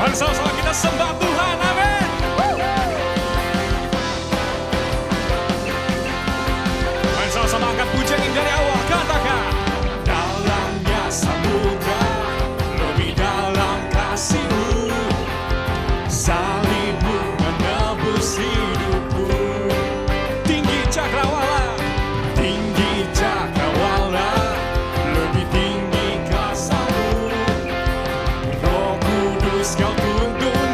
Mari sama-sama kita sembah Tuhan, amin. Mari sama-sama angkat pujian ini dari awal, katakan. Dalamnya samudra, lebih dalam kasih-Mu, salib-Mu menebus hidupku. Tinggi cakrawala, lebih tinggi kasih-Mu. Roh Kudus Kau tuntun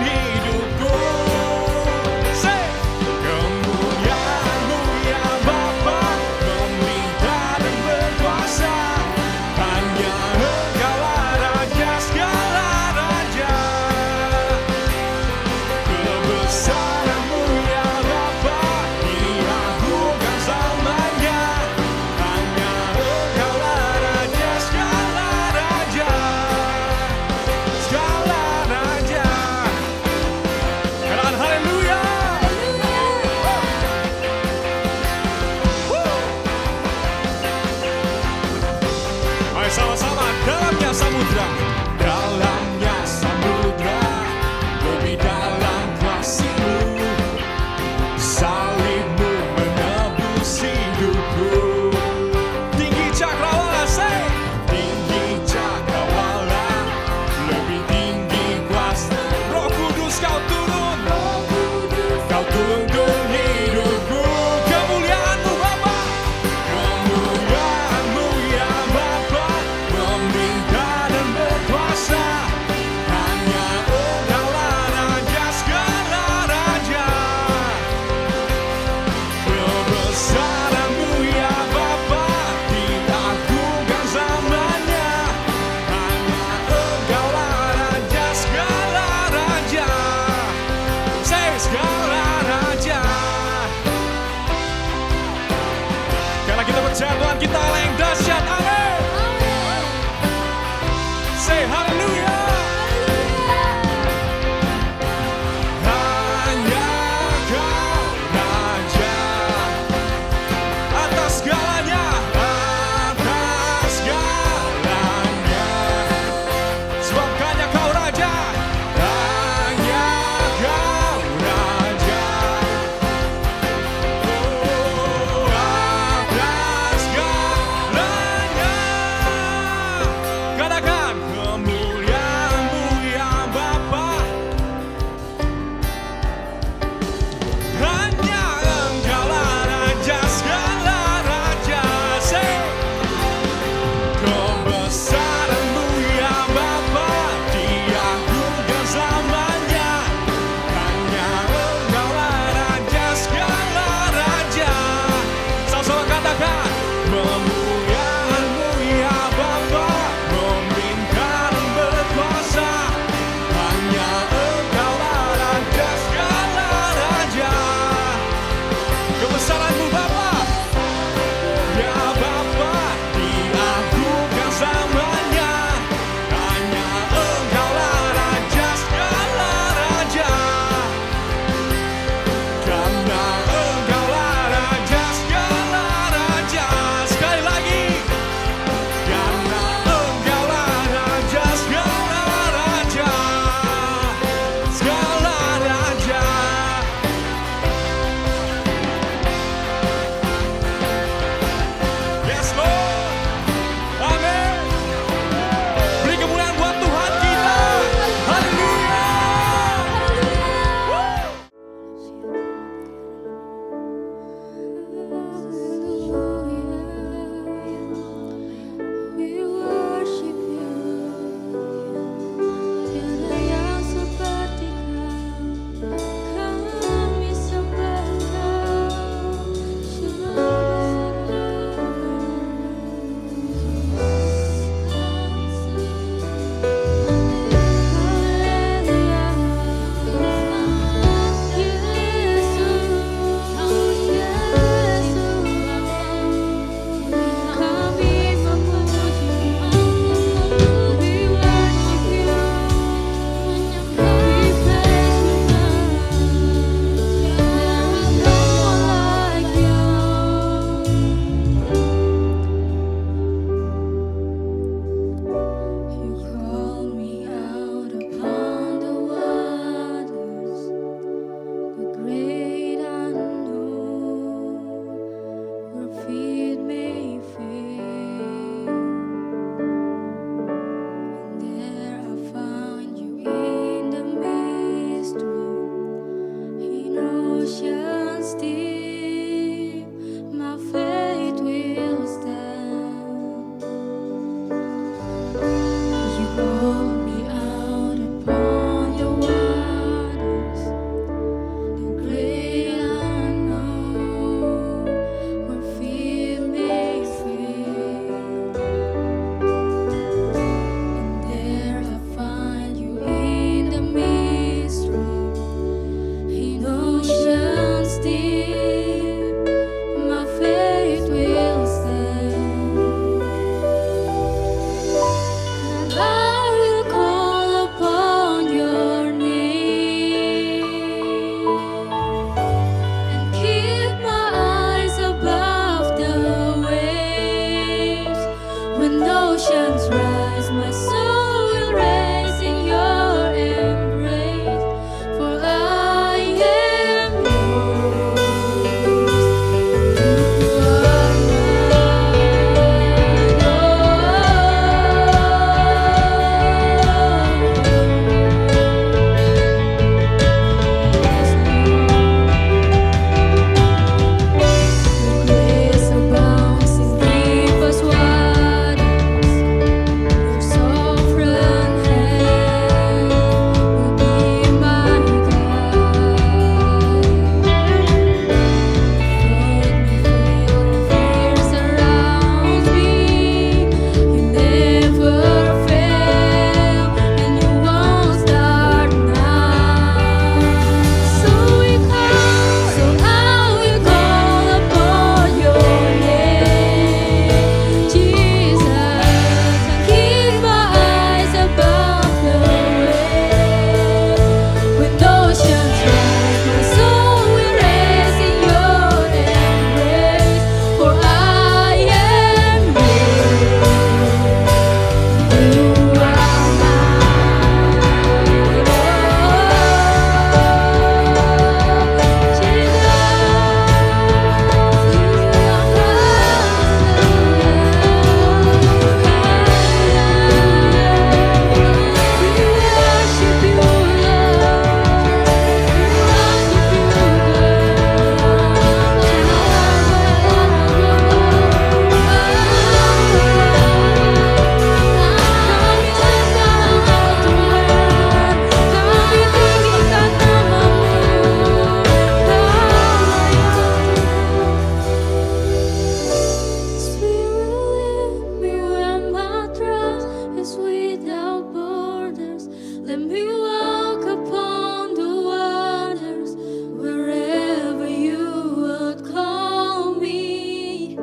Let me walk upon the waters wherever you would call me.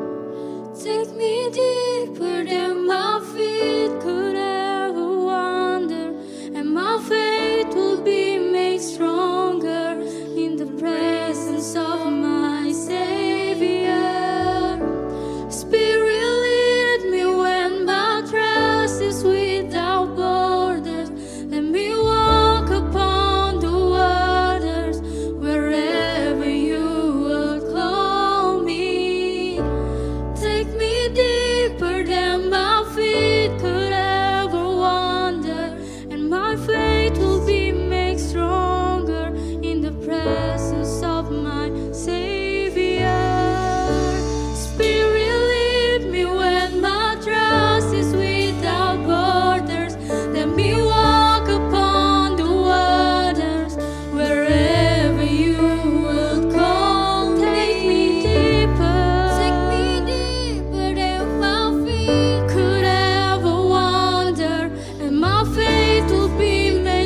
Take me deeper than my feet could ever wander, and my faith will be made stronger in the presence of my Savior. Spirit, lead me when my trust is without borders. Let me walk upon the waters wherever you will call me. Take me deeper than my feet could ever wander, and my faith will be made stronger in the presence of my Savior. Spirit, lead me when my trust is without borders. Let me walk upon the waters wherever you will call me. Take me deeper than my feet could ever wander, and my faith will be made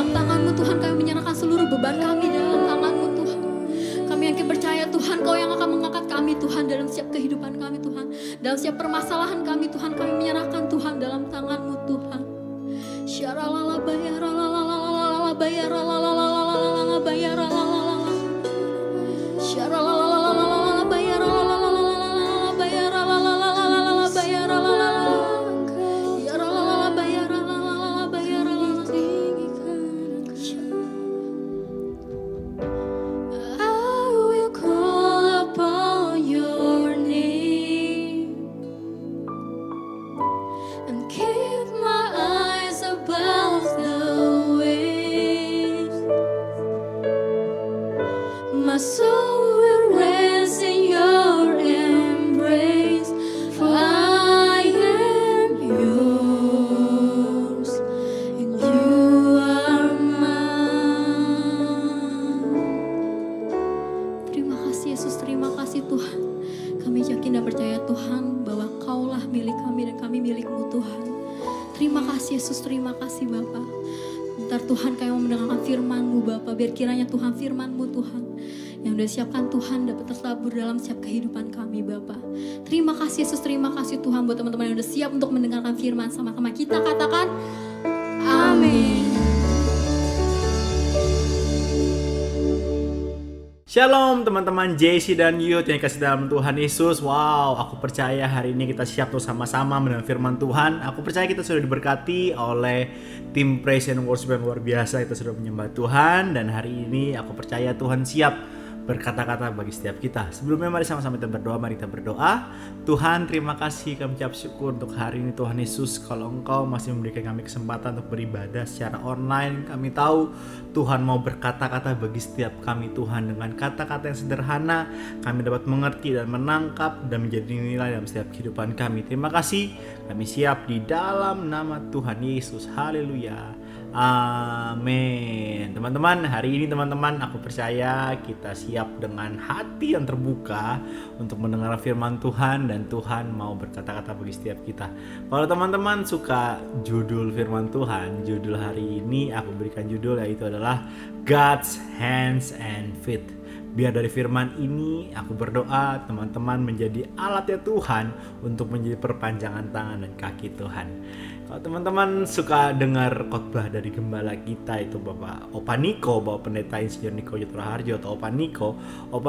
dalam tangan-Mu Tuhan. Kami menyerahkan seluruh beban kami dalam tangan-Mu Tuhan. Kami yakin percaya Tuhan, Kau yang akan mengangkat kami Tuhan dalam setiap kehidupan kami Tuhan. Dalam setiap permasalahan kami Tuhan, kami menyerahkan Tuhan dalam tangan-Mu Tuhan. Syaralala bayara lalala bayara lalala bayara lalala syaralala bayara lalala bayara lalala bayara lalala yaralala bayara lalala bayara I will call upon your name and keep my eyes above the waves. My soul will rest in your embrace, for I am yours and you are mine. Terima kasih Yesus, terima kasih Tuhan. Kami yakin dan percaya Tuhan bahwa Kaulah milik kami dan kami milik-Mu Tuhan. Terima kasih Yesus, terima kasih Bapa. Bentar Tuhan kami mau mendengarkan firman-Mu Bapa. Biar kiranya Tuhan firman-Mu Tuhan yang udah siapkan Tuhan dapat tertabur dalam setiap kehidupan kami Bapa. Terima kasih Yesus, terima kasih Tuhan buat teman-teman yang udah siap untuk mendengarkan firman. Sama-sama kita katakan amin. Shalom teman-teman JC dan Youth yang kasih dalam Tuhan Yesus. Wow, aku percaya hari ini kita siap tuh sama-sama mendengar firman Tuhan. Aku percaya kita sudah diberkati oleh tim praise and worship yang luar biasa. Kita sudah menyembah Tuhan dan hari ini aku percaya Tuhan siap berkata-kata bagi setiap kita. Sebelumnya mari sama-sama kita berdoa. Mari kita berdoa. Tuhan, terima kasih, kami ucap syukur untuk hari ini Tuhan Yesus. Kalau Engkau masih memberikan kami kesempatan untuk beribadah secara online, kami tahu Tuhan mau berkata-kata bagi setiap kami Tuhan. Dengan kata-kata yang sederhana kami dapat mengerti dan menangkap dan menjadi nilai dalam setiap kehidupan kami. Terima kasih, kami siap di dalam nama Tuhan Yesus. Haleluya. Amin. Teman-teman, hari ini teman-teman aku percaya kita siap dengan hati yang terbuka untuk mendengar firman Tuhan dan Tuhan mau berkata-kata bagi setiap kita. Kalau teman-teman suka judul firman Tuhan, judul hari ini aku berikan judul yaitu adalah God's Hands and Feet. Biar dari firman ini aku berdoa teman-teman menjadi alatnya Tuhan untuk menjadi perpanjangan tangan dan kaki Tuhan. Kalau teman-teman suka dengar khotbah dari gembala kita itu Bapak Opa Niko, Bapak Pendeta Insinyur Niko Yudhistira Harjo atau Opa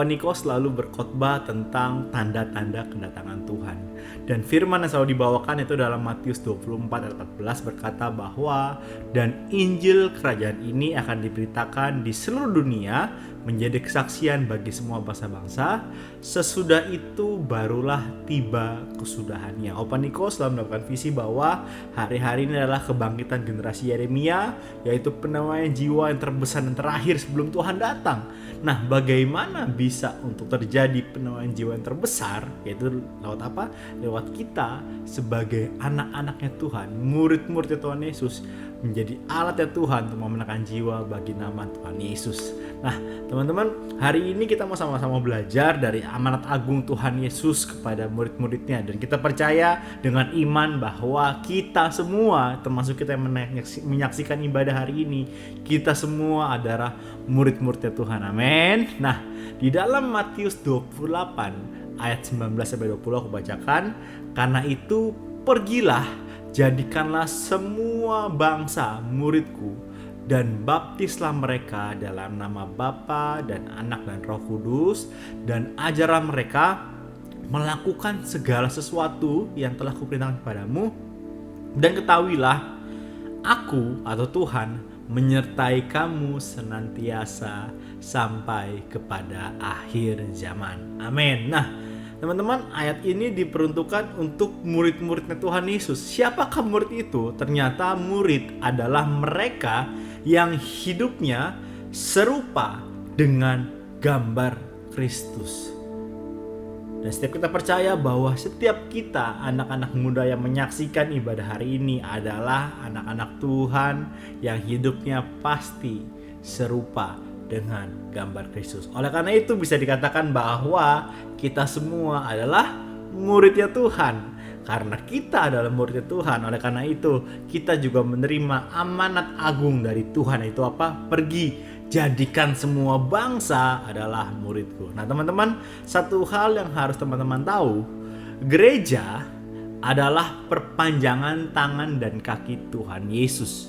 Niko selalu berkhotbah tentang tanda-tanda kedatangan Tuhan. Dan firman yang selalu dibawakan itu dalam Matius 24 ayat 14 berkata bahwa dan Injil kerajaan ini akan diberitakan di seluruh dunia menjadi kesaksian bagi semua bangsa-bangsa. Sesudah itu barulah tiba kesudahannya. Opa Niko selalu mendapatkan visi bahwa hari-hari ini adalah kebangkitan generasi Yeremia, yaitu penemuan jiwa yang terbesar dan terakhir sebelum Tuhan datang. Nah, bagaimana bisa untuk terjadi penemuan jiwa yang terbesar? Yaitu lewat apa? Lewat kita sebagai anak-anaknya Tuhan, murid-muridnya Tuhan Yesus, menjadi alatnya Tuhan untuk memenangkan jiwa bagi nama Tuhan Yesus. Nah, teman-teman, hari ini kita mau sama-sama belajar dari amanat agung Tuhan Yesus kepada murid-muridnya. Dan kita percaya dengan iman bahwa kita semua, termasuk kita yang menyaksikan ibadah hari ini, kita semua adalah murid-muridnya Tuhan. Amin. Nah, di dalam Matius 28 ayat 19-20 aku bacakan. Karena itu pergilah, jadikanlah semua bangsa muridku dan baptislah mereka dalam nama Bapa dan Anak dan Roh Kudus, dan ajarlah mereka melakukan segala sesuatu yang telah kuperintahkan kepadamu, dan ketahuilah aku atau Tuhan menyertai kamu senantiasa sampai kepada akhir zaman. Amin. Nah, teman-teman, ayat ini diperuntukkan untuk murid-muridnya Tuhan Yesus. Siapakah murid itu? Ternyata murid adalah mereka yang hidupnya serupa dengan gambar Kristus. Dan setiap kita percaya bahwa setiap kita anak-anak muda yang menyaksikan ibadah hari ini adalah anak-anak Tuhan yang hidupnya pasti serupa dengan gambar Kristus. Oleh karena itu bisa dikatakan bahwa kita semua adalah muridnya Tuhan. Karena kita adalah murid Tuhan, oleh karena itu kita juga menerima amanat agung dari Tuhan, yaitu apa? Pergi, jadikan semua bangsa adalah muridku. Nah teman-teman, satu hal yang harus teman-teman tahu, gereja adalah perpanjangan tangan dan kaki Tuhan Yesus.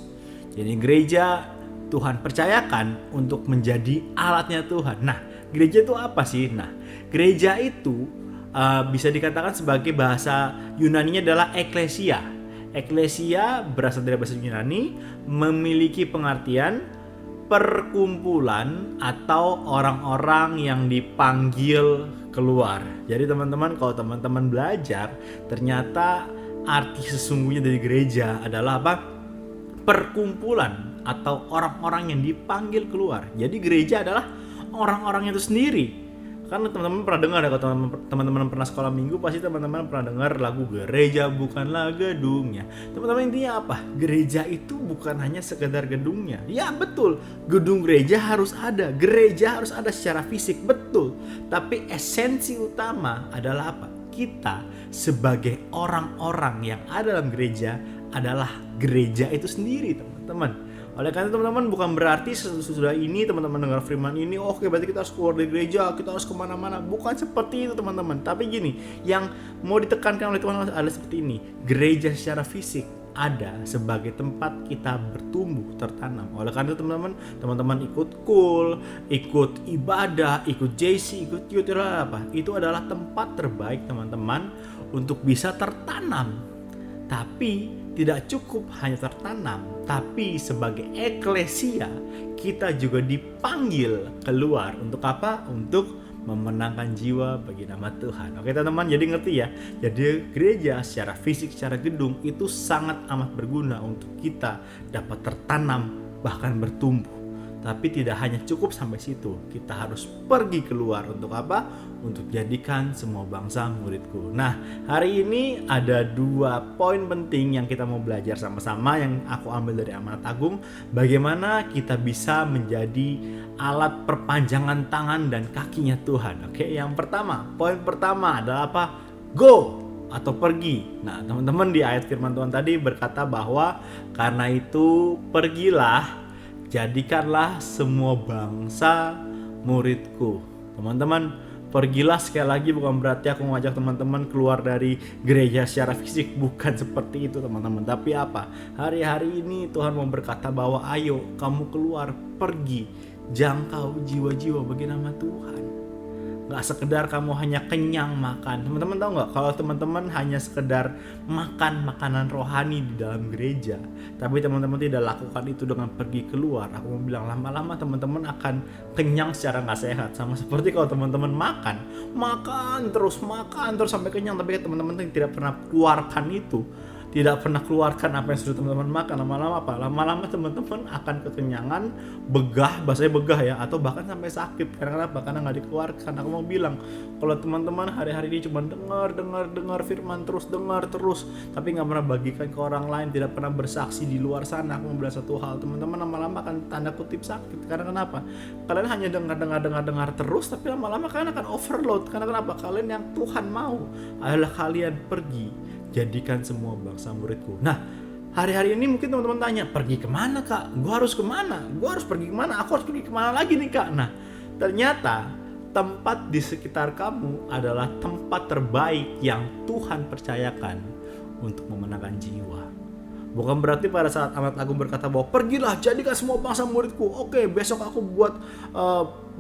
Jadi gereja Tuhan percayakan untuk menjadi alatnya Tuhan. Nah, gereja itu apa sih? Nah, gereja itu bisa dikatakan sebagai bahasa Yunaninya adalah eklesia. Eklesia berasal dari bahasa Yunani, memiliki pengertian perkumpulan atau orang-orang yang dipanggil keluar. Jadi teman-teman, kalau teman-teman belajar, ternyata arti sesungguhnya dari gereja adalah apa? Perkumpulan atau orang-orang yang dipanggil keluar. Jadi gereja adalah orang-orangnya itu sendiri. Karena teman-teman pernah dengar ya, kalau teman-teman pernah sekolah minggu, pasti teman-teman pernah dengar lagu Gereja Bukanlah Gedungnya. Teman-teman, intinya apa? Gereja itu bukan hanya sekedar gedungnya. Ya betul, gedung gereja harus ada, gereja harus ada secara fisik, betul. Tapi esensi utama adalah apa? Kita sebagai orang-orang yang ada dalam gereja adalah gereja itu sendiri, teman-teman. Oleh karena itu teman-teman, bukan berarti sesudah ini teman-teman dengar firman ini, oke berarti kita harus keluar dari gereja, kita harus kemana-mana. Bukan seperti itu teman-teman. Tapi gini, yang mau ditekankan oleh Tuhan adalah seperti ini. Gereja secara fisik ada sebagai tempat kita bertumbuh, tertanam. Oleh karena itu teman-teman ikut cool, ikut ibadah, ikut JC, ikut youth, apa? Itu adalah tempat terbaik teman-teman untuk bisa tertanam. Tapi tidak cukup hanya tertanam, tapi sebagai eklesia kita juga dipanggil keluar untuk apa? Untuk memenangkan jiwa bagi nama Tuhan. Oke teman-teman, jadi ngerti ya. Jadi gereja secara fisik, secara gedung itu sangat amat berguna untuk kita dapat tertanam bahkan bertumbuh. Tapi tidak hanya cukup sampai situ, kita harus pergi keluar untuk apa? Untuk jadikan semua bangsa muridku. Nah, hari ini ada 2 poin penting yang kita mau belajar sama-sama, yang aku ambil dari amanat agung. Bagaimana kita bisa menjadi alat perpanjangan tangan dan kakinya Tuhan. Oke, yang pertama, poin pertama adalah apa? Go atau pergi. Nah, teman-teman, di ayat firman Tuhan tadi berkata bahwa karena itu pergilah, jadikanlah semua bangsa muridku. Teman-teman, pergilah sekali lagi bukan berarti aku mengajak teman-teman keluar dari gereja secara fisik. Bukan seperti itu teman-teman. Tapi apa? Hari-hari ini Tuhan mau berkata bahwa ayo kamu keluar, pergi, jangkau jiwa-jiwa bagi nama Tuhan. Gak sekedar kamu hanya kenyang makan. Teman-teman tahu gak, kalau teman-teman hanya sekedar makan makanan rohani di dalam gereja, tapi teman-teman tidak lakukan itu dengan pergi keluar, aku mau bilang lama-lama teman-teman akan kenyang secara gak sehat. Sama seperti kalau teman-teman makan terus sampai kenyang, tapi teman-teman tidak pernah keluarkan itu, tidak pernah keluarkan apa yang sudah teman-teman makan. Lama-lama apa? Lama-lama teman-teman akan kekenyangan, begah, bahasanya begah ya, atau bahkan sampai sakit. Karena apa? Karena nggak dikeluarkan. Aku mau bilang, kalau teman-teman hari-hari ini cuma dengar firman dengar terus, tapi nggak pernah bagikan ke orang lain, tidak pernah bersaksi di luar sana, aku mau bilang satu hal, teman-teman lama-lama akan tanda kutip sakit. Karena kenapa? Kalian hanya dengar terus, tapi lama-lama kalian akan overload. Karena kenapa? Kalian yang Tuhan mau adalah kalian pergi, jadikan semua bangsa muridku. Nah, hari-hari ini mungkin teman-teman tanya, pergi kemana kak? Gue harus kemana? Gue harus pergi kemana? Aku harus pergi kemana lagi nih kak? Nah, ternyata tempat di sekitar kamu adalah tempat terbaik yang Tuhan percayakan untuk memenangkan jiwa. Bukan berarti pada saat amanat agung berkata bahwa pergilah, jadikan semua bangsa muridku. Oke, besok aku buat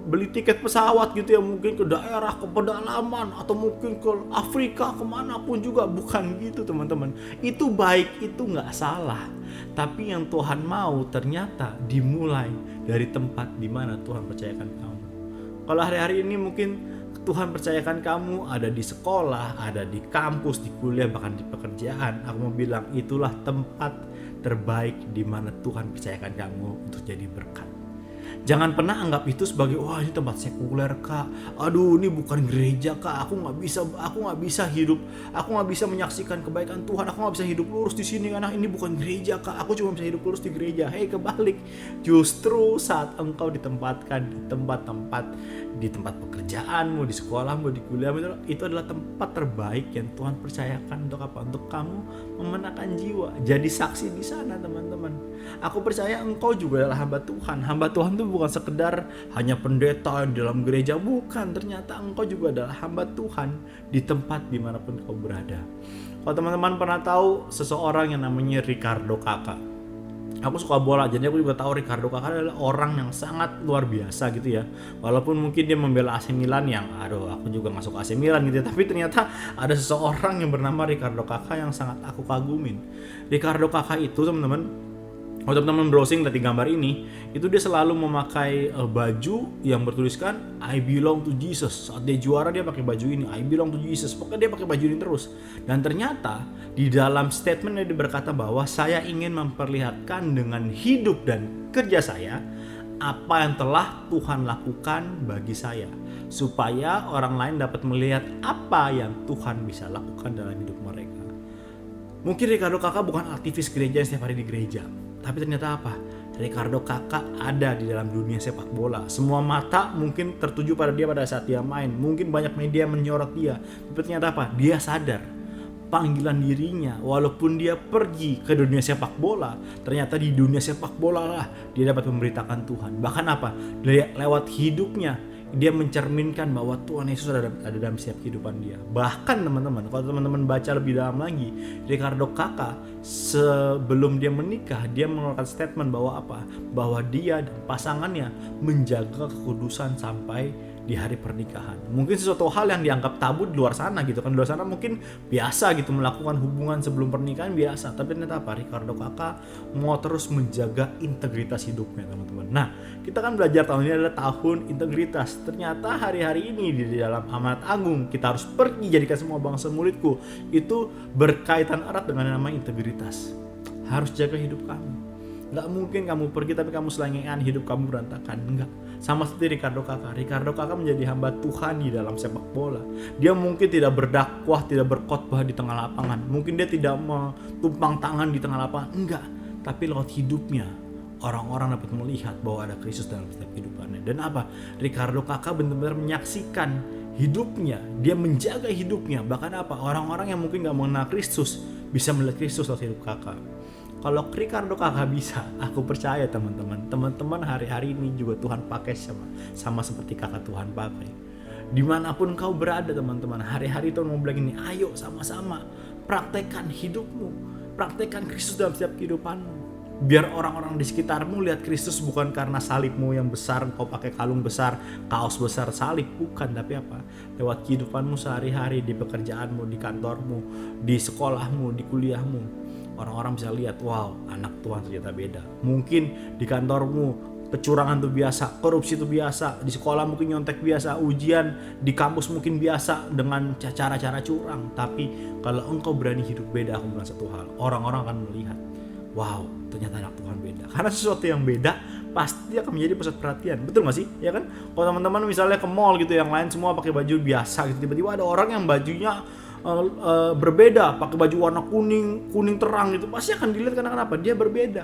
beli tiket pesawat gitu ya, mungkin ke daerah, ke pedalaman, atau mungkin ke Afrika, kemanapun juga. Bukan gitu teman-teman. Itu baik, itu gak salah. Tapi yang Tuhan mau ternyata dimulai dari tempat di mana Tuhan percayakan kamu. Kalau hari-hari ini mungkin Tuhan percayakan kamu ada di sekolah, ada di kampus, di kuliah, bahkan di pekerjaan, aku mau bilang itulah tempat terbaik di mana Tuhan percayakan kamu untuk jadi berkat. Jangan pernah anggap itu sebagai wah ini tempat sekuler kak, aduh ini bukan gereja kak, aku nggak bisa hidup, aku nggak bisa menyaksikan kebaikan Tuhan, aku nggak bisa hidup lurus di sini karena ini bukan gereja kak, aku cuma bisa hidup lurus di gereja. Hei, kebalik, justru saat engkau ditempatkan di tempat pekerjaanmu, di sekolahmu, di kuliahmu, itu adalah tempat terbaik yang Tuhan percayakan untuk apa? Untuk kamu memenangkan jiwa, jadi saksi di sana teman-teman. Aku percaya engkau juga adalah hamba Tuhan. Hamba Tuhan itu bukan sekedar hanya pendeta di dalam gereja, bukan. Ternyata engkau juga adalah hamba Tuhan di tempat dimanapun kau berada. Kalau teman-teman pernah tahu seseorang yang namanya Ricardo Kakak, aku suka bola, jadi aku juga tahu Ricardo Kakak adalah orang yang sangat luar biasa gitu ya. Walaupun mungkin dia membela AC Milan yang aku juga nggak suka AC Milan gitu ya, tapi ternyata ada seseorang yang bernama Ricardo Kakak yang sangat aku kagumin. Ricardo Kakak itu teman-teman, kalau teman-teman browsing lihat di gambar ini, itu dia selalu memakai baju yang bertuliskan I belong to Jesus. Saat dia juara dia pakai baju ini, I belong to Jesus. Pokoknya dia pakai baju ini terus. Dan ternyata di dalam statementnya dia berkata bahwa saya ingin memperlihatkan dengan hidup dan kerja saya apa yang telah Tuhan lakukan bagi saya, supaya orang lain dapat melihat apa yang Tuhan bisa lakukan dalam hidup mereka. Mungkin Ricardo Kakak bukan aktivis gereja yang setiap hari di gereja, tapi ternyata apa? Ricardo Kakak ada di dalam dunia sepak bola. Semua mata mungkin tertuju pada dia pada saat dia main. Mungkin banyak media menyorot dia. Tapi ternyata apa? Dia sadar panggilan dirinya. Walaupun dia pergi ke dunia sepak bola, ternyata di dunia sepak bola lah dia dapat memberitakan Tuhan. Bahkan apa? Lewat hidupnya dia mencerminkan bahwa Tuhan Yesus ada dalam setiap kehidupan dia. Bahkan teman-teman, kalau teman-teman baca lebih dalam lagi, Ricardo Kakak sebelum dia menikah, dia mengeluarkan statement bahwa apa? Bahwa dia dan pasangannya menjaga kekudusan sampai di hari pernikahan. Mungkin sesuatu hal yang dianggap tabu di luar sana gitu kan. Di luar sana mungkin biasa gitu melakukan hubungan sebelum pernikahan biasa. Tapi ternyata apa? Ricardo Kakak mau terus menjaga integritas hidupnya teman-teman. Nah, kita kan belajar tahun ini adalah tahun integritas. Ternyata hari-hari ini di dalam amanat agung kita harus pergi jadikan semua bangsa muridku. Itu berkaitan erat dengan yang namanya integritas. Harus jaga hidup kamu. Gak mungkin kamu pergi tapi kamu selengean, hidup kamu berantakan. Enggak. Sama seperti Ricardo Kakak. Ricardo Kakak menjadi hamba Tuhan di dalam sepak bola. Dia mungkin tidak berdakwah, tidak berkhotbah di tengah lapangan. Mungkin dia tidak tumpang tangan di tengah lapangan. Enggak. Tapi lewat hidupnya orang-orang dapat melihat bahwa ada Kristus dalam setiap kehidupannya. Dan apa? Ricardo Kakak benar-benar menyaksikan hidupnya. Dia menjaga hidupnya. Bahkan apa? Orang-orang yang mungkin gak mengenal Kristus bisa melihat Kristus dalam hidup Kakak. Kalau Ricardo Kakak bisa, aku percaya teman-teman hari-hari ini juga Tuhan pakai sama seperti Kakak Tuhan pakai. Dimanapun kau berada teman-teman, hari-hari Tuhan mau bilang ini, ayo sama-sama praktekkan hidupmu, praktekkan Kristus dalam setiap kehidupanmu. Biar orang-orang di sekitarmu lihat Kristus bukan karena salibmu yang besar, kau pakai kalung besar, kaos besar salib, bukan, tapi apa? Lewat kehidupanmu sehari-hari, di pekerjaanmu, di kantormu, di sekolahmu, di kuliahmu. Orang-orang bisa lihat, wow, anak Tuhan ternyata beda. Mungkin di kantormu kecurangan itu biasa, korupsi itu biasa, di sekolah mungkin nyontek biasa, ujian di kampus mungkin biasa dengan cara-cara curang. Tapi kalau engkau berani hidup beda, aku bilang satu hal, orang-orang akan melihat, wow, ternyata anak Tuhan beda. Karena sesuatu yang beda pasti akan menjadi pusat perhatian, betul gak sih? Ya kan? Kalau teman-teman misalnya ke mall gitu, yang lain semua pakai baju biasa gitu, tiba-tiba ada orang yang bajunya berbeda, pakai baju warna kuning terang gitu, pasti akan dilihat karena kenapa? Dia berbeda.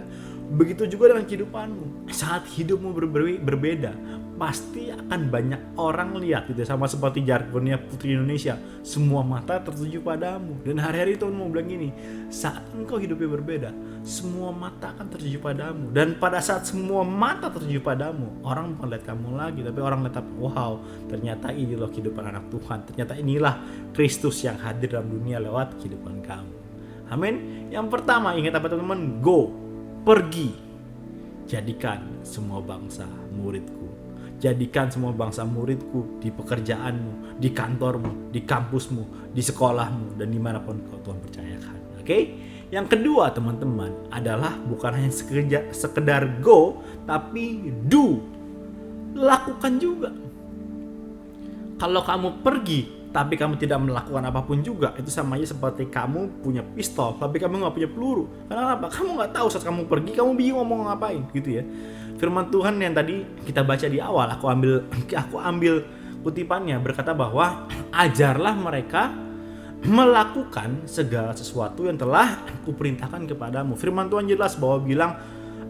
Begitu juga dengan kehidupanmu. Saat hidupmu berbeda, pasti akan banyak orang lihat gitu. Sama seperti jargonnya Putri Indonesia, semua mata tertuju padamu. Dan hari-hari Tuhan mau bilang gini, saat engkau hidupnya berbeda, semua mata akan tertuju padamu. Dan pada saat semua mata tertuju padamu, orang bukan lihat kamu lagi, tapi orang lihat, wow, ternyata ini loh kehidupan anak Tuhan. Ternyata inilah Kristus yang hadir dalam dunia lewat kehidupan kamu. Amin. Yang pertama, ingat apa teman-teman? Go, pergi, jadikan semua bangsa muridku. Jadikan semua bangsa muridku di pekerjaanmu, di kantormu, di kampusmu, di sekolahmu, dan dimanapun kau Tuhan percayakan. Oke? Yang kedua teman-teman adalah bukan hanya sekedar go, tapi do. Lakukan juga. Kalau kamu pergi tapi kamu tidak melakukan apapun juga, itu sama aja seperti kamu punya pistol tapi kamu nggak punya peluru. Karena apa? Kamu nggak tahu saat kamu pergi, kamu bingung ngomong ngapain gitu ya. Firman Tuhan yang tadi kita baca di awal, aku ambil kutipannya, berkata bahwa ajarlah mereka melakukan segala sesuatu yang telah kuperintahkan kepadamu. Firman Tuhan jelas bahwa bilang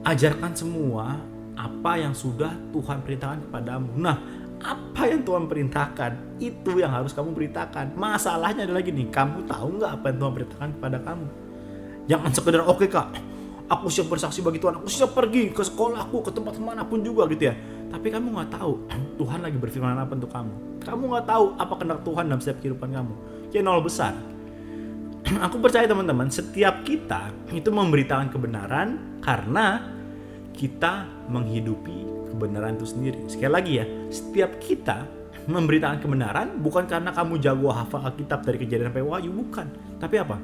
ajarkan semua apa yang sudah Tuhan perintahkan kepadamu. Nah, apa yang Tuhan perintahkan itu yang harus kamu beritakan. Masalahnya adalah gini, kamu tahu nggak apa yang Tuhan perintahkan kepada kamu? Jangan sekedar oke kak, aku siap bersaksi bagi Tuhan, aku siap pergi ke sekolahku, ke tempat manapun juga gitu ya. Tapi kamu nggak tahu Tuhan lagi berfirman apa untuk kamu. Kamu nggak tahu apa kehendak Tuhan dalam setiap kehidupan kamu. Ya nol besar. Aku percaya teman-teman, setiap kita itu memberitakan kebenaran karena kita menghidupi kebenaran itu sendiri. Sekali lagi ya, setiap kita memberitakan kebenaran bukan karena kamu jago hafal Alkitab dari Kejadian sampai Wahyu, bukan. Tapi apa?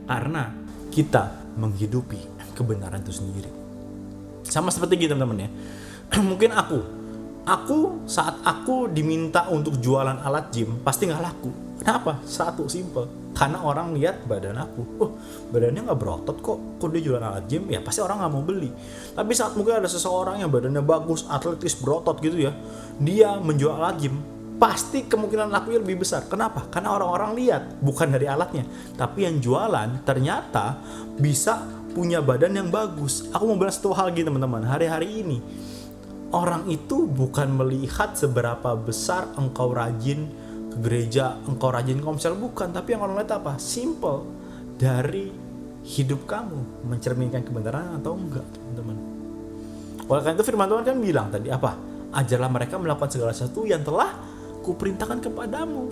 Karena kita menghidupi kebenaran itu sendiri. Sama seperti gitu teman-teman ya. Mungkin aku saat aku diminta untuk jualan alat gym pasti nggak laku. Kenapa? Satu, simple. Karena orang lihat badan aku, badannya nggak berotot kok dia jualan alat gym, ya pasti orang nggak mau beli. Tapi saat mungkin ada seseorang yang badannya bagus, atletis, berotot gitu ya, dia menjual alat gym, pasti kemungkinan lakunya lebih besar. Kenapa? Karena orang-orang lihat bukan dari alatnya, tapi yang jualan ternyata bisa punya badan yang bagus. Aku mau bilang satu hal gini teman-teman, hari-hari ini orang itu bukan melihat seberapa besar engkau rajin ke gereja, engkau rajin komsel, bukan. Tapi yang orang lihat apa? Simple. Dari hidup kamu mencerminkan kebenaran atau enggak, teman-teman. Oleh karena itu firman Tuhan kan bilang tadi apa? Ajarlah mereka melakukan segala sesuatu yang telah kuperintahkan kepadamu.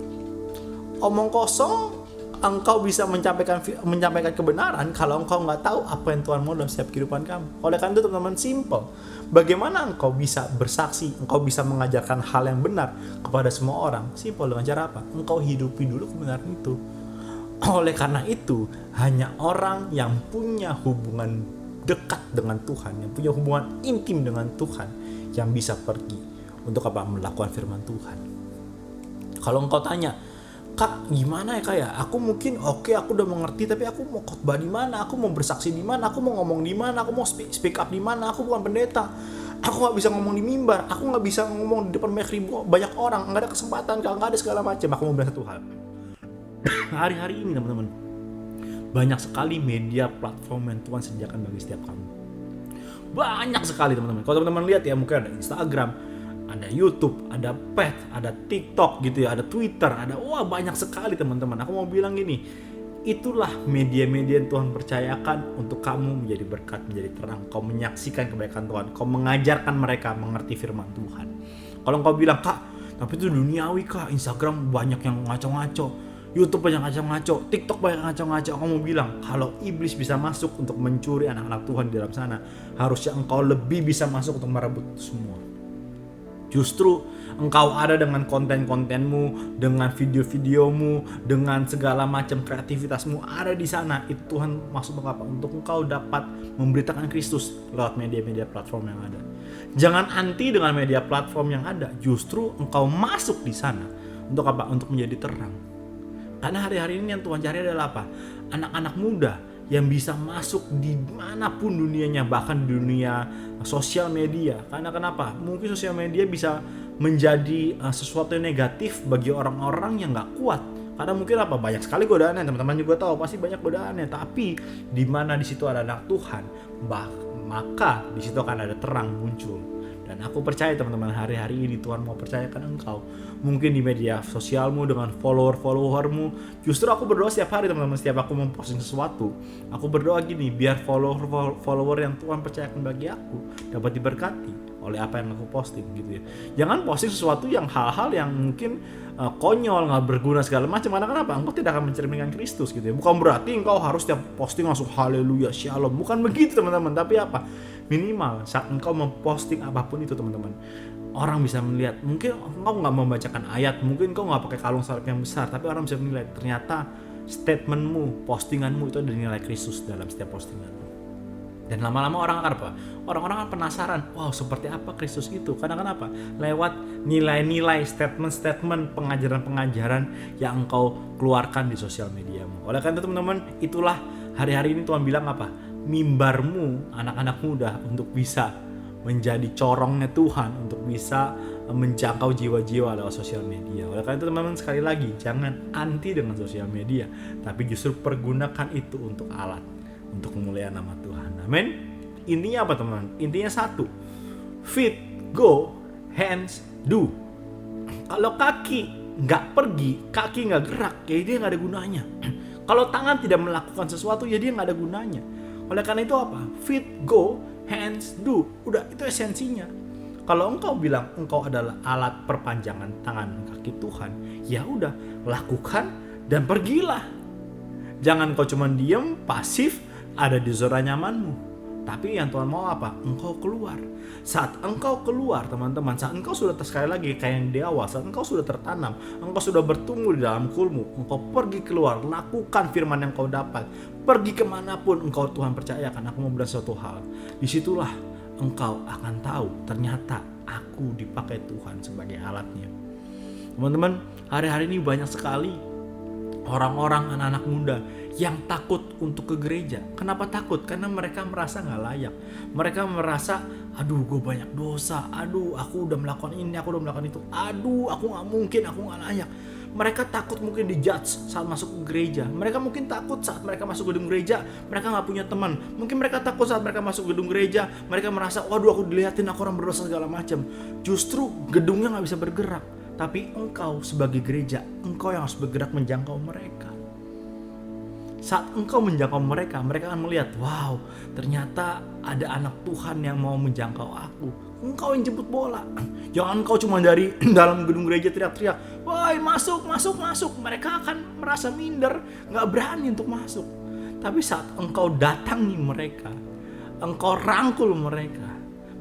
Omong kosong engkau bisa menyampaikan kebenaran kalau engkau nggak tahu apa yang Tuhan mau dalam setiap kehidupan kamu. Oleh karena itu teman-teman, simple. Bagaimana engkau bisa bersaksi, engkau bisa mengajarkan hal yang benar kepada semua orang? Simple, dengan cara apa? Engkau hidupi dulu kebenaran itu. Oleh karena itu, hanya orang yang punya hubungan dekat dengan Tuhan, yang punya hubungan intim dengan Tuhan, yang bisa pergi untuk apa? Melakukan firman Tuhan. Kalau engkau tanya, Kak, gimana ya Kak ya? Aku mungkin aku udah mengerti, tapi aku mau khotbah di mana? Aku mau bersaksi di mana? Aku mau ngomong di mana? Aku mau speak up di mana? Aku bukan pendeta. Aku nggak bisa ngomong di mimbar. Aku nggak bisa ngomong di depan banyak orang. Nggak ada kesempatan, nggak ada segala macam. Aku mau bilang satu hal. Hari-hari ini teman-teman, banyak sekali media platform yang Tuhan sediakan bagi setiap kamu. Banyak sekali teman-teman. Kalau teman-teman lihat ya, mungkin ada Instagram, ada YouTube, ada Pet, ada TikTok gitu ya, ada Twitter, banyak sekali teman-teman. Aku mau bilang gini, itulah media-media yang Tuhan percayakan untuk kamu menjadi berkat, menjadi terang. Kau menyaksikan kebaikan Tuhan, kau mengajarkan mereka mengerti firman Tuhan. Kalau kau bilang, Kak, tapi itu duniawi Kak, Instagram banyak yang ngaco-ngaco, YouTube banyak ngaco-ngaco, TikTok banyak ngaco-ngaco. Aku mau bilang, kalau iblis bisa masuk untuk mencuri anak-anak Tuhan di dalam sana, harusnya engkau lebih bisa masuk untuk merebut semua. Justru engkau ada dengan konten-kontenmu, dengan video-videomu, dengan segala macam kreativitasmu ada di sana. Itu Tuhan maksud apa? Untuk engkau dapat memberitakan Kristus lewat media-media platform yang ada. Jangan anti dengan media platform yang ada. Justru engkau masuk di sana untuk apa? Untuk menjadi terang. Karena hari-hari ini yang Tuhan cari adalah apa? Anak-anak muda yang bisa masuk di manapun dunianya, bahkan di dunia sosial media. Karena kenapa? Mungkin sosial media bisa menjadi sesuatu yang negatif bagi orang-orang yang gak kuat. Karena mungkin apa? Banyak sekali godaannya, teman-teman juga tahu pasti banyak godaannya. Tapi di mana di situ ada anak Tuhan, maka di situ akan ada terang muncul. Dan aku percaya teman-teman, hari-hari ini Tuhan mau percayakan engkau. Mungkin di media sosialmu dengan follower-followermu. Justru aku berdoa setiap hari teman-teman, setiap aku memposting sesuatu, aku berdoa gini, biar follower yang Tuhan percayakan bagi aku dapat diberkati oleh apa yang aku posting gitu ya. Jangan posting sesuatu yang hal-hal yang mungkin konyol, gak berguna segala macam. Karena kenapa? Engkau tidak akan mencerminkan Kristus gitu ya. Bukan berarti engkau harus setiap posting langsung haleluya, shalom. Bukan begitu teman-teman. Tapi apa? Minimal saat engkau memposting apapun itu teman-teman, orang bisa melihat. Mungkin engkau gak membacakan ayat, mungkin engkau gak pakai kalung salib yang besar, tapi orang bisa menilai ternyata statementmu, postinganmu itu ada nilai Kristus dalam setiap postinganmu. Dan lama-lama orang akan apa? Orang-orang akan penasaran, wow seperti apa Kristus itu? Karena kenapa? Lewat nilai-nilai, statement-statement, pengajaran-pengajaran yang engkau keluarkan di sosial mediamu. Oleh karena itu teman-teman, itulah hari-hari ini Tuhan bilang apa? Mimbarmu, anak-anak muda, untuk bisa menjadi corongnya Tuhan untuk bisa menjangkau jiwa-jiwa lewat sosial media. Oleh karena itu teman-teman, sekali lagi jangan anti dengan sosial media, tapi justru pergunakan itu untuk alat untuk kemuliaan nama Tuhan. Amin. Intinya apa teman? Intinya satu, feet go, hands do. Kalau kaki nggak pergi, kaki nggak gerak, ya dia nggak ada gunanya. Kalau tangan tidak melakukan sesuatu, ya dia nggak ada gunanya. Oleh karena itu apa? Feet go, hands do. Udah, itu esensinya. Kalau engkau bilang engkau adalah alat perpanjangan tangan kaki Tuhan, ya udah, lakukan dan pergilah. Jangan kau cuma diem, pasif, ada di zona nyamanmu. Tapi yang Tuhan mau apa? Engkau keluar. Saat engkau keluar teman-teman, saat engkau sudah sekali lagi kayak yang di awal, saat engkau sudah tertanam, engkau sudah bertumbuh di dalam kulmu, engkau pergi keluar, lakukan firman yang kau dapat. Pergi kemanapun engkau, Tuhan percayakan aku mau bilang suatu hal. Disitulah engkau akan tahu ternyata aku dipakai Tuhan sebagai alatnya. Teman-teman, hari-hari ini banyak sekali orang-orang, anak-anak muda yang takut untuk ke gereja. Kenapa takut? Karena mereka merasa gak layak. Mereka merasa, aduh gue banyak dosa, aduh aku udah melakukan ini, aku udah melakukan itu, aduh aku gak mungkin, aku gak layak. Mereka takut mungkin dijudge saat masuk ke gereja. Mereka mungkin takut saat mereka masuk gedung gereja, mereka gak punya teman. Mungkin mereka takut saat mereka masuk gedung gereja, mereka merasa, waduh aku dilihatin, aku orang berdosa segala macam. Justru gedungnya gak bisa bergerak. Tapi engkau sebagai gereja, engkau yang harus bergerak menjangkau mereka. Saat engkau menjangkau mereka, mereka akan melihat, wow, ternyata ada anak Tuhan yang mau menjangkau aku. Engkau yang jemput bola. Jangan engkau cuma dari dalam gedung gereja teriak-teriak, woi masuk, masuk, masuk. Mereka akan merasa minder, gak berani untuk masuk. Tapi saat engkau datangi mereka, engkau rangkul mereka,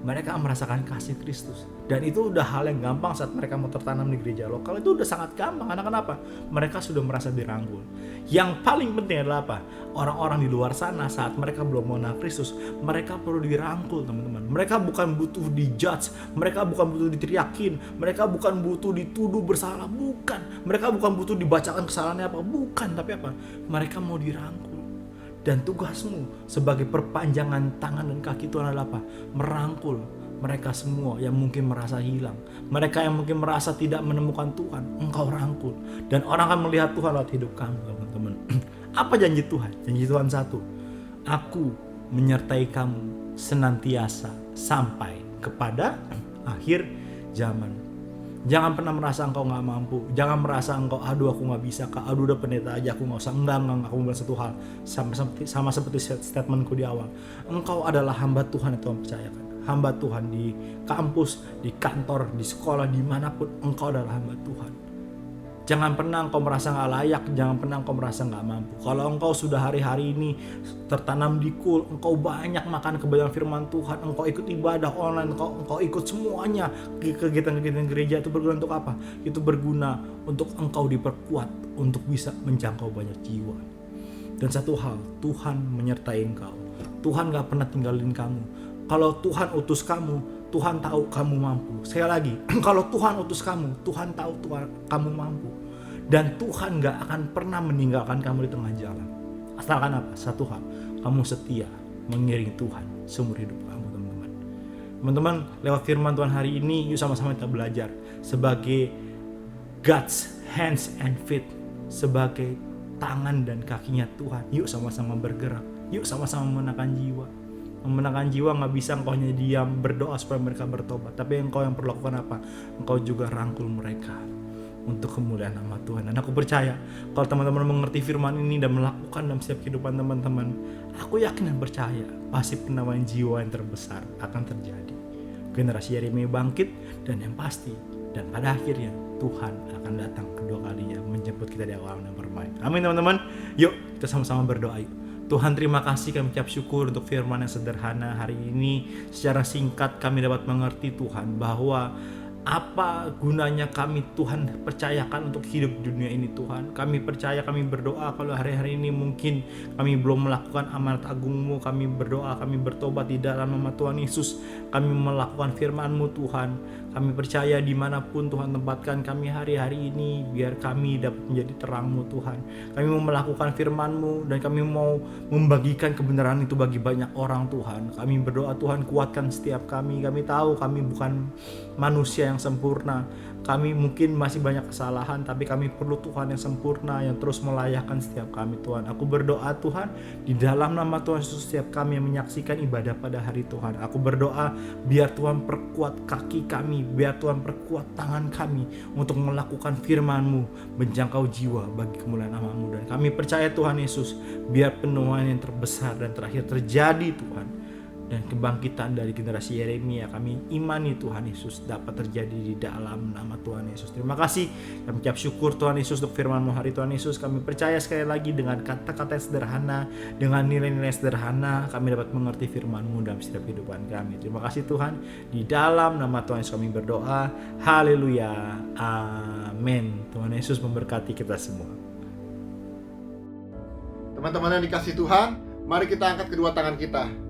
mereka akan merasakan kasih Kristus. Dan itu udah hal yang gampang saat mereka mau tertanam di gereja lokal. Itu udah sangat gampang. Karena kenapa? Mereka sudah merasa dirangkul. Yang paling penting adalah apa? Orang-orang di luar sana saat mereka belum mengenal Kristus, mereka perlu dirangkul teman-teman. Mereka bukan butuh dijudge, mereka bukan butuh diteriakin, mereka bukan butuh dituduh bersalah, bukan. Mereka bukan butuh dibacakan kesalahannya apa, bukan. Tapi apa? Mereka mau dirangkul. Dan tugasmu sebagai perpanjangan tangan dan kaki Tuhan adalah apa? Merangkul mereka semua yang mungkin merasa hilang. Mereka yang mungkin merasa tidak menemukan Tuhan, engkau rangkul. Dan orang akan melihat Tuhan lewat hidup kamu, teman-teman. Apa janji Tuhan? Janji Tuhan satu, aku menyertai kamu senantiasa sampai kepada akhir zaman. Jangan pernah merasa engkau gak mampu. Jangan merasa engkau, aduh aku gak bisa kak, aduh udah pendeta aja aku gak usah. Enggak, aku mau bilang satu hal, sama seperti statementku di awal. Engkau adalah hamba Tuhan yang Tuhan percayakan. Hamba Tuhan di kampus, di kantor, di sekolah, dimanapun engkau adalah hamba Tuhan. Jangan pernah engkau merasa gak layak, jangan pernah engkau merasa gak mampu. Kalau engkau sudah hari-hari ini tertanam di kul, engkau banyak makan kebenaran firman Tuhan, engkau ikut ibadah online, engkau ikut semuanya kegiatan-kegiatan gereja, itu berguna untuk apa? Itu berguna untuk engkau diperkuat untuk bisa menjangkau banyak jiwa. Dan satu hal, Tuhan menyertai engkau. Tuhan gak pernah tinggalin kamu. Kalau Tuhan utus kamu, Tuhan tahu kamu mampu. Sekali lagi, kalau Tuhan utus kamu, Tuhan tahu kamu mampu. Dan Tuhan gak akan pernah meninggalkan kamu di tengah jalan. Asalkan apa? Satu hal, kamu setia mengiringi Tuhan seumur hidup kamu, teman-teman. Teman-teman, lewat firman Tuhan hari ini, yuk sama-sama kita belajar sebagai God's hands and feet, sebagai tangan dan kakinya Tuhan. Yuk sama-sama bergerak, yuk sama-sama memenangkan jiwa. Memenangkan jiwa gak bisa engkau hanya diam berdoa supaya mereka bertobat. Tapi engkau yang perlu lakukan apa? Engkau juga rangkul mereka untuk kemuliaan nama Tuhan. Dan aku percaya kalau teman-teman mengerti firman ini dan melakukan dalam setiap kehidupan teman-teman, aku yakin dan percaya pasti penemuan jiwa yang terbesar akan terjadi. Generasi Yeremia bangkit, dan yang pasti dan pada akhirnya Tuhan akan datang kedua kalinya menjemput kita di alam yang bermain. Amin teman-teman. Yuk kita sama-sama berdoa yuk. Tuhan, terima kasih, kami ucap syukur untuk firman yang sederhana hari ini. Secara singkat kami dapat mengerti Tuhan bahwa Apa gunanya kami Tuhan percayakan untuk hidup di dunia ini Tuhan. Kami percaya, kami berdoa kalau hari-hari ini mungkin kami belum melakukan amanat agung-Mu. Kami berdoa, kami bertobat di dalam nama Tuhan Yesus. Kami melakukan firman-Mu Tuhan. Kami percaya dimanapun Tuhan tempatkan kami hari-hari ini, biar kami dapat menjadi terang-Mu Tuhan. Kami mau melakukan firman-Mu dan kami mau membagikan kebenaran itu bagi banyak orang Tuhan. Kami berdoa Tuhan, kuatkan setiap kami. Kami tahu kami bukan manusia yang sempurna. Kami mungkin masih banyak kesalahan, tapi kami perlu Tuhan yang sempurna, yang terus melayakkan setiap kami Tuhan. Aku berdoa Tuhan, di dalam nama Tuhan Yesus, setiap kami yang menyaksikan ibadah pada hari Tuhan, aku berdoa biar Tuhan perkuat kaki kami, biar Tuhan perkuat tangan kami untuk melakukan firman-Mu, menjangkau jiwa bagi kemuliaan nama-Mu. Dan kami percaya Tuhan Yesus, biar penuhan yang terbesar dan terakhir terjadi Tuhan, dan kebangkitan dari generasi Yeremia, kami imani Tuhan Yesus dapat terjadi di dalam nama Tuhan Yesus. Terima kasih, kami ucap syukur Tuhan Yesus untuk firman-Mu hari Tuhan Yesus. Kami percaya sekali lagi dengan kata-kata yang sederhana, dengan nilai-nilai sederhana, kami dapat mengerti firman-Mu dalam setiap kehidupan kami. Terima kasih Tuhan, di dalam nama Tuhan Yesus kami berdoa. Haleluya, amin. Tuhan Yesus memberkati kita semua. Teman-teman yang dikasihi Tuhan, mari kita angkat kedua tangan kita.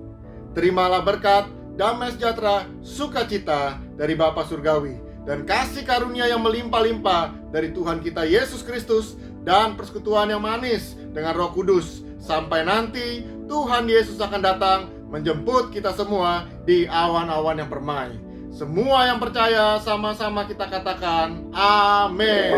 Terimalah berkat, damai sejahtera, sukacita dari Bapa Surgawi, dan kasih karunia yang melimpah-limpah dari Tuhan kita Yesus Kristus, dan persekutuan yang manis dengan Roh Kudus. Sampai nanti Tuhan Yesus akan datang menjemput kita semua di awan-awan yang permai. Semua yang percaya sama-sama kita katakan amin.